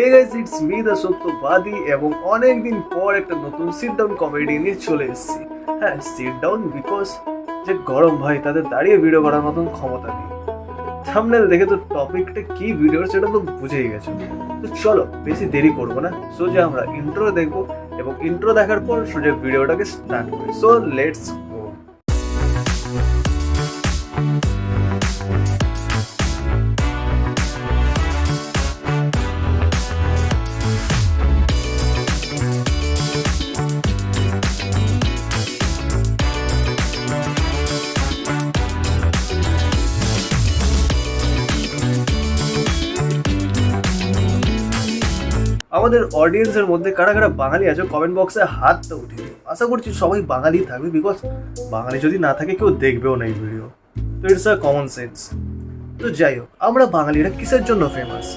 Hey guys, it's me the Satyabadi এবং অনেক দিন পর একটা নতুন সিট ডাউন কমেডি নিয়ে চলে এসেছি। হ্যাঁ, সিট ডাউন বিকজ যে গরম ভাই তাদের দাঁড়িয়ে ভিডিও করার মতন ক্ষমতা নেই। থাম্বনেল দেখে তো টপিকটা কি ভিডিওর সেটা তো বুঝেই গেছো। তো চলো বেশি দেরি করবো না, সোজা আমরা ইন্ট্রো দেখবো এবং ইন্ট্রো দেখার পর সোজা ভিডিওটাকে স্টার্ট করি। So let's go. আমাদের অডিয়েন্সের মধ্যে কারা কারা বাঙালি আছো কমেন্ট বক্সে হাতটা উঠিয়ে দিও। আশা করছি সবাই বাঙালি থাকবে, বিকজ বাঙালি যদি না থাকে কেউ দেখবেও না এই ভিডিও। তো ইটস আ কমন সেন্স। তো যাই হোক, আমরা বাঙালিরা কিসের জন্য ফেমাস?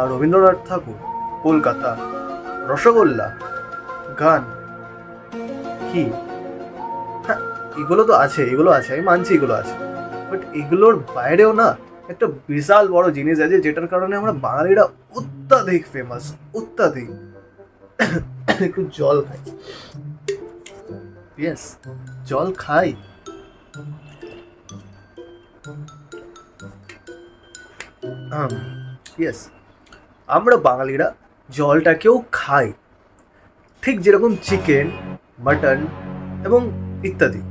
রবীন্দ্রনাথ ঠাকুর, কলকাতা, রসগোল্লা, গান, কি? হ্যাঁ, এগুলো তো আছে, এগুলো আছে, আমি মানছি এগুলো আছে, বাট এগুলোর বাইরেও না একটা বিশাল বড় জিনিস আছে যেটার কারণে আমরা বাঙালিরা অত্যাধিক ফেমাস। অত্যাধিক। একটু জল খাই। ইয়েস, জল খাই। ইয়েস, আমরা বাঙালিরা জলটাকেও খাই, ঠিক যেরকম চিকেন, মাটন এবং ইত্যাদি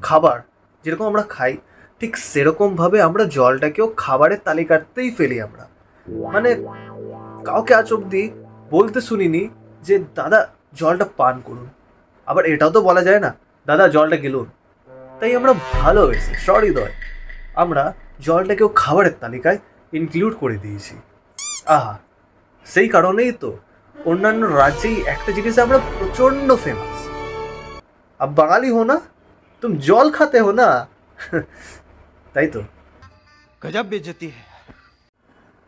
খাবার যেরকম আমরা খাই, ঠিক সেরকমভাবে আমরা জলটাকেও খাবারের তালিকাতেই ফেলি আমরা। মানে কাউকে আজ অব্দি বলতে শুনিনি যে দাদা জলটা পান করুন। আবার এটাও তো বলা যায় না দাদা জলটা গেলুন। তাই আমরা ভালোবেসে সহৃদয় আমরা জলটাকেও খাবারের তালিকায় ইনক্লুড করে দিয়েছি। আহা, সেই কারণেই তো অন্যান্য রাজ্যেই একটা জিনিসে আমরা প্রচণ্ড ফেমাস। अब বাঙালি হো না, তুম জল খাতে হো না। তাই তো। गजब बेइज्जती है।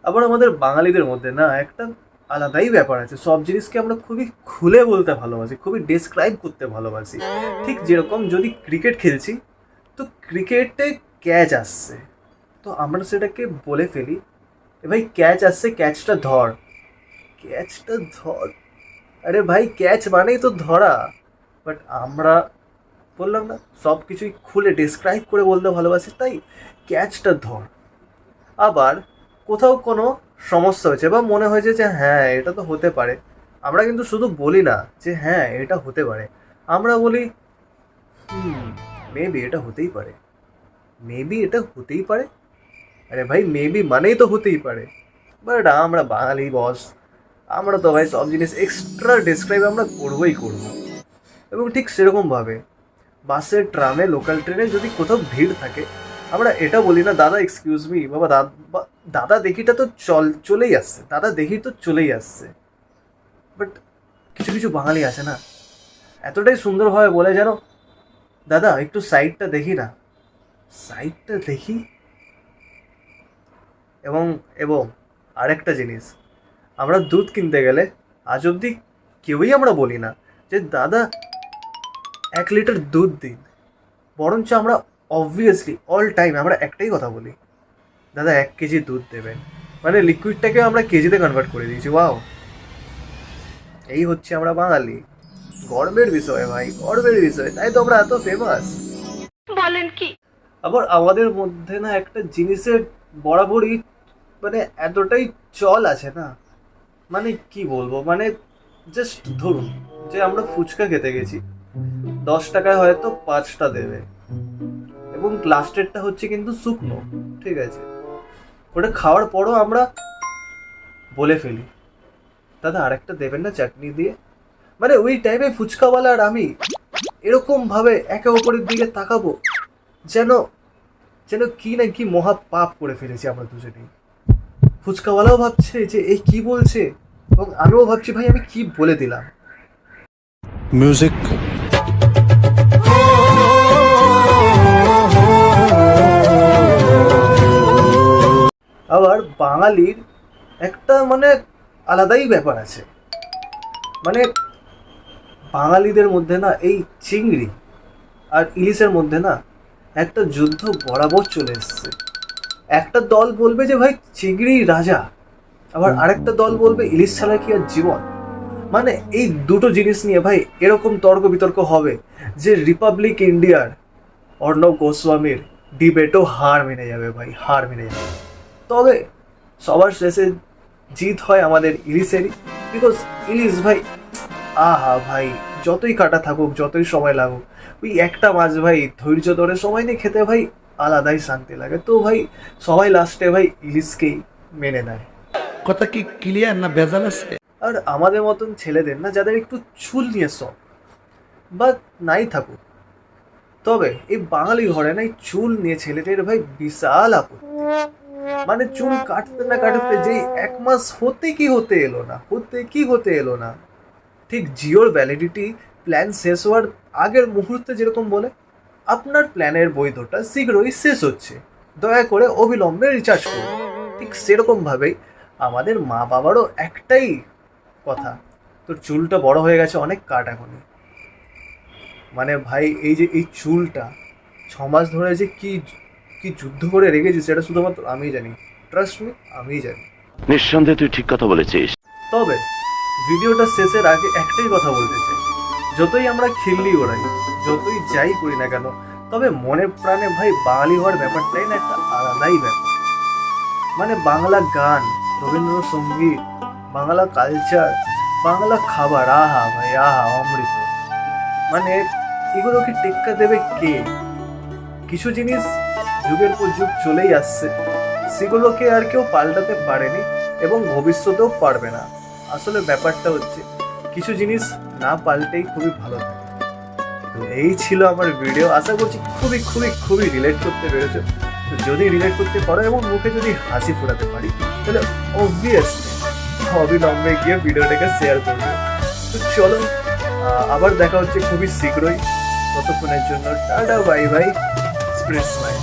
আবার আমাদের বাঙালিদের মধ্যে না একটা আলাদাই ব্যাপার আছে, সব জিনিসকে আমরা খুবই খুলে বলতে ভালোবাসি, খুবই ডেসক্রাইব করতে ভালোবাসি। ঠিক যেরকম যদি ক্রিকেট খেলছি তো ক্রিকেটে ক্যাচ আসছে, তো আমরা সেটাকে বলে ফেলি এ ভাই ক্যাচ আসছে, ক্যাচটা ধর। ক্যাচটা ধর, আরে ভাই ক্যাচ মানেই তো ধরা। বাট আমরা বললাম না সব কিছুই খুলে ডেসক্রাইব করে বলতে ভালোবাসি, তাই ক্যাচটা ধর। আবার কোথাও কোনো সমস্যা হয়েছে বা মনে হয়েছে যে হ্যাঁ এটা তো হতে পারে, আমরা কিন্তু শুধু বলি না যে হ্যাঁ এটা হতে পারে, আমরা বলি মেবি এটা হতেই পারে, মেবি এটা হতেই পারে। আরে ভাই মেবি মানেই তো হতেই পারে। বাট আমরা বাঙালি বস, আমরা তো ভাই সব জিনিস এক্সট্রা ডেসক্রাইব আমরা করবোই করবো। এবং ঠিক সেরকমভাবে বাসে, ট্রামে, লোকাল ট্রেনে যদি কোথাও ভিড় থাকে আমরা এটা বলি না দাদা এক্সকিউজ মি, বাবা দাদা দেখিটা তো চলেই আসছে, দাদা দেখি তো চলেই আসছে। বাট কিছু কিছু বাঙালি আছে না এতটাই সুন্দরভাবে বলে যেন দাদা একটু সাইডটা দেখি না, সাইডটা দেখি। এবং এবং আরেকটা জিনিস, আমরা দুধ কিনতে গেলে আজ অবধি কেউই আমরা বলি না যে দাদা 1 লিটার দুধ দিন, বরঞ্চ আমরা অবভিয়াসলি অল টাইম আমরা একটাই কথা বলি, দাদা 1 কেজি দুধ দেবেন। মানে লিকুইডটাকে আমরা কেজিতে কনভার্ট করে দিয়েছি। ওয়াও, এই হচ্ছে আমরা বাঙালি। গর্বের বিষয় ভাই, গর্বের বিষয়, তাই তো আমরা এত ফেমাস। বলেন কি? আবার আমাদের মধ্যে না একটা জিনিসের বরাবরই মানে এতটাই চল আছে না, মানে কি বলবো, মানে জাস্ট ধরুন যে আমরা ফুচকা খেতে গেছি, 10 টাকায় হয়তো 5টা দেবে এবং লাস্টেরটা হচ্ছে কিন্তু শুকনো, ঠিক আছে? ওটা খাওয়ার পরও আমরা বলে ফেলি দাদা আরেকটা দেবেন না চাটনি দিয়ে। মানে ওই টাইমে ফুচকাওয়ালা আর আমি এরকমভাবে একে অপরের দিকে তাকাবো যেন যেন কি না কি মহা পাপ করে ফেলেছি আমরা দুজনেই। ফুচকাওয়ালাও ভাবছে যে এই কি বলছে এবং আমিও ভাবছি ভাই আমি কি বলে দিলাম। म्यूजिक। আবার বাঙালির একটা মানে আলাদাই ব্যাপার আছে, মানে বাঙালিদের মধ্যে না এই চিংড়ি আর ইলিশের মধ্যে না একটা যুদ্ধ বরাবর চলে এসছে। একটা দল বলবে যে ভাই চিংড়ি রাজা, আবার আরেকটা দল বলবে ইলিশ ছাড়া কি আর জীবন। মানে এই দুটো জিনিস নিয়ে ভাই এরকম তর্ক বিতর্ক হবে যে রিপাবলিক ইন্ডিয়ার অর্ণব গোস্বামীর ডিবেটও হার মেনে যাবে ভাই, হার মেনে যাবে। তবে সবার শেষে জিত হয় আমাদের ইলিশেরই, বিকজ ইলিশ ভাই, আহা ভাই, যতই কাটা থাকুক, যতই সময় লাগুক, ওই একটা মাছ ভাই ধৈর্য ধরে সময় নিয়ে খেতে ভাই আলাদাই শান্তি লাগে। তো ভাই সবাই লাস্টে ভাই ইলিশকেই মেনে নেয়। কথা কি ক্লিয়ার না ভেজাল আছে? আর আমাদের মতন ছেলেদের না, যাদের একটু চুল নিয়ে শখ বা নাই থাকুক, তবে এই বাঙালি ঘরে না এই চুল নিয়ে ছেলেদের ভাই বিশাল আপত্তি। মানে চুল কাটতে না কাটতে যেই 1 মাস হতে এলো না, ঠিক জিওর ভ্যালিডিটি প্ল্যান শেষ হওয়ার আগের মুহূর্তে যেরকম বলে আপনার প্ল্যানের বৈধতা শীঘ্রই শেষ হচ্ছে, দয়া করে অবিলম্বে রিচার্জ করুন, ঠিক সেরকমভাবেই আমাদের মা বাবারও একটাই কথা, তোর চুলটা বড় হয়ে গেছে অনেক, কাট এখনই। মানে ভাই এই যে এই চুলটা 6 মাস ধরে যে কি কি যুদ্ধ করে রেখেছি সেটা শুধুমাত্র আমিই জানি, ট্রাস্ট মি, আমিই জানি। নিঃসন্দেহে তুই ঠিক কথা বলেছিস। তবে ভিডিওটা শেষের আগে একটাই কথা বলতে চাই, যতই আমরা খিল্লি ওড়াই, যতই যাই করি না কেন, তবে মনে প্রাণে ভাই বাঙালি হওয়ার ব্যাপারটাই না একটা আলাদাই ব্যাপার। মানে বাংলা গান, রবীন্দ্রসঙ্গীত, বাংলা কালচার, বাংলা খাবার, আহা ভাই আহা অমৃত। মানে এগুলোকে টেক্কা দেবে কে? কিছু জিনিস যুগের পর যুগ চলেই আসছে, সেগুলোকে আর কেউ পাল্টাতে পারেনি এবং ভবিষ্যতেও পারবে না। আসলে ব্যাপারটা হচ্ছে কিছু জিনিস না পাল্টেই খুবই ভালো থাকে। তো এই ছিল আমার ভিডিও, আশা করছি খুবই খুবই খুবই রিলেট করতে পেরেছো। তো যদি রিলেট করতে পারো এবং মুখে যদি হাসি ফোটাতে পারি, তাহলে অবভিয়াসলি অবিলম্বে গিয়ে ভিডিওটাকে শেয়ার করবে। তো চলো আবার দেখা হচ্ছে খুবই শীঘ্রই। ততক্ষণের জন্য tata bye bye, spread smile.